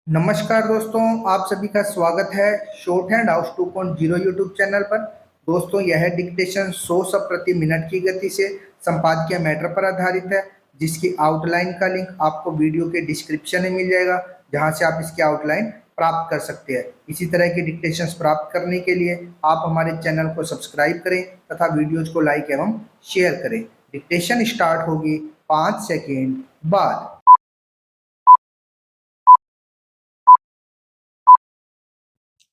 नमस्कार दोस्तों, आप सभी का स्वागत है short hand house 2.0 YouTube channel पर। दोस्तों, यह डिक्टेशन 100 शब्द प्रति मिनट की गति से संपादकीय मैटर पर आधारित है, जिसकी आउटलाइन का लिंक आपको वीडियो के डिस्क्रिप्शन में मिल जाएगा, जहां से आप इसकी आउटलाइन प्राप्त कर सकते हैं। इसी तरह की डिक्टेशंस प्राप्त करने के लिए आप हमारे चैनल को सब्सक्राइब करें तथा वीडियोज को लाइक एवं शेयर करें। डिक्टेशन स्टार्ट होगी 5 सेकेंड बाद।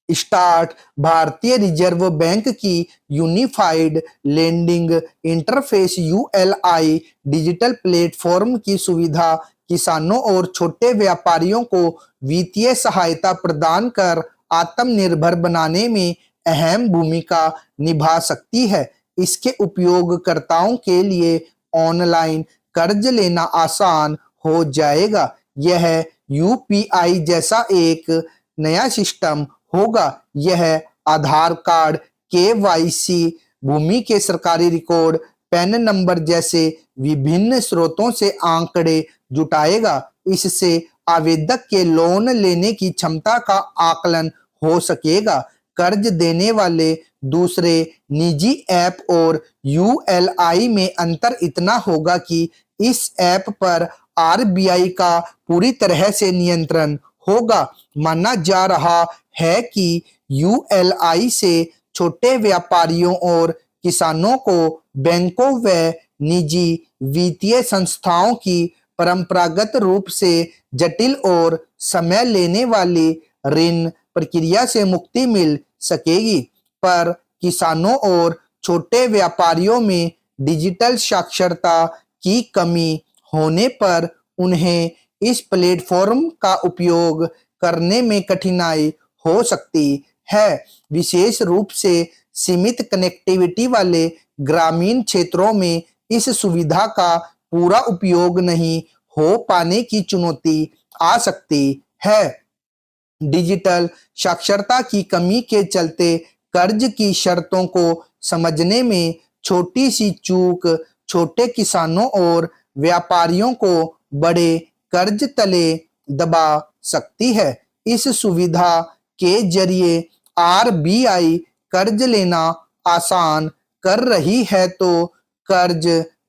स्टार्ट। भारतीय रिजर्व बैंक की unified lending interface ULI digital platform की सुविधा किसानों और छोटे व्यापारियों को वित्तीय सहायता प्रदान कर आत्मनिर्भर बनाने में अहम भूमिका निभा सकती है। इसके उपयोगकर्ताओं के लिए ऑनलाइन कर्ज लेना आसान हो जाएगा। यह यूपीआई जैसा एक नया सिस्टम होगा। यह आधार कार्ड, केवाईसी, भूमि के सरकारी रिकॉर्ड, पैन नंबर जैसे विभिन्न स्रोतों से आंकड़े जुटाएगा। इससे आवेदक के लोन लेने की क्षमता का आकलन हो सकेगा। कर्ज देने वाले दूसरे निजी ऐप और यूएलआई में अंतर इतना होगा कि इस ऐप पर आरबीआई का पूरी तरह से नियंत्रण होगा। माना जा रहा है कि यूएलआई से छोटे व्यापारियों और किसानों को बैंकों व निजी वित्तीय संस्थाओं की परंपरागत रूप से जटिल और समय लेने वाली ऋण प्रक्रिया से मुक्ति मिल सकेगी। पर किसानों और छोटे व्यापारियों में डिजिटल साक्षरता की कमी होने पर उन्हें इस प्लेटफॉर्म का उपयोग करने में कठिनाई हो सकती है। विशेष रूप से सीमित कनेक्टिविटी वाले ग्रामीण क्षेत्रों में इस सुविधा का पूरा उपयोग नहीं हो पाने की चुनौती आ सकती है। डिजिटल साक्षरता की कमी के चलते कर्ज की शर्तों को समझने में छोटी सी चूक छोटे किसानों और व्यापारियों को बड़े कर्ज तले दबा सकती है। इस सुविधा के जरिए आरबीआई कर्ज लेना आसान कर रही है, तो कर्ज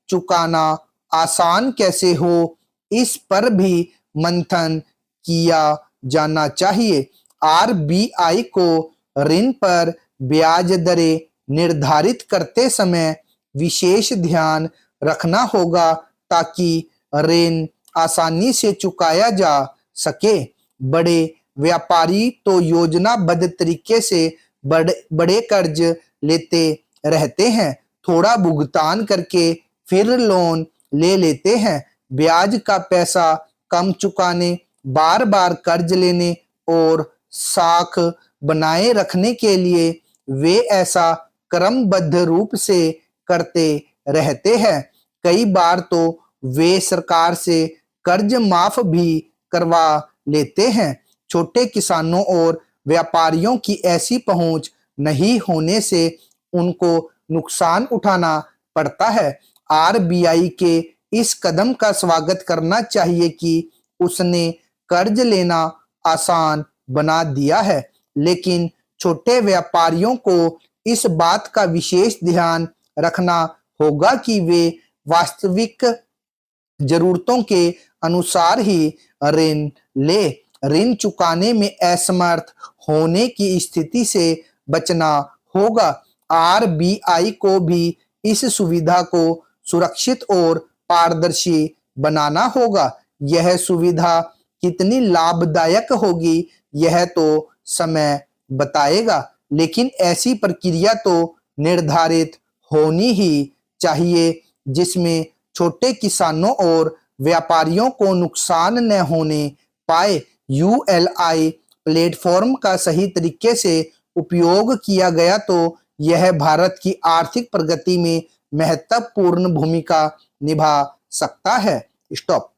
चुकाना आसान कैसे हो, इस पर भी मंथन किया जाना चाहिए। आरबीआई को ऋण पर ब्याज दरें निर्धारित करते समय विशेष ध्यान रखना होगा ताकि ऋण आसानी से चुकाया जा सके। बड़े व्यापारी तो योजनाबद्ध तरीके से बड़े कर्ज लेते रहते हैं, थोड़ा भुगतान करके फिर लोन ले लेते हैं। ब्याज का पैसा कम चुकाने, बार बार कर्ज लेने और साख बनाए रखने के लिए वे ऐसा क्रमबद्ध रूप से करते रहते हैं। कई बार तो वे सरकार से कर्ज माफ भी करवा लेते हैं। छोटे किसानों और व्यापारियों की ऐसी पहुंच नहीं होने से उनको नुकसान उठाना पड़ता है। आरबीआई के इस कदम का स्वागत करना चाहिए कि उसने कर्ज लेना आसान बना दिया है, लेकिन छोटे व्यापारियों को इस बात का विशेष ध्यान रखना होगा कि वे वास्तविक जरूरतों के अनुसार ही ऋण ले। ऋण चुकाने में असमर्थ होने की स्थिति से बचना होगा। आरबीआई को भी इस सुविधा को सुरक्षित और पारदर्शी बनाना होगा। यह सुविधा कितनी लाभदायक होगी यह तो समय बताएगा, लेकिन ऐसी प्रक्रिया तो निर्धारित होनी ही चाहिए जिसमें छोटे किसानों और व्यापारियों को नुकसान न होने पाए। यूएलआई प्लेटफॉर्म का सही तरीके से उपयोग किया गया तो यह भारत की आर्थिक प्रगति में महत्वपूर्ण भूमिका निभा सकता है। स्टॉप।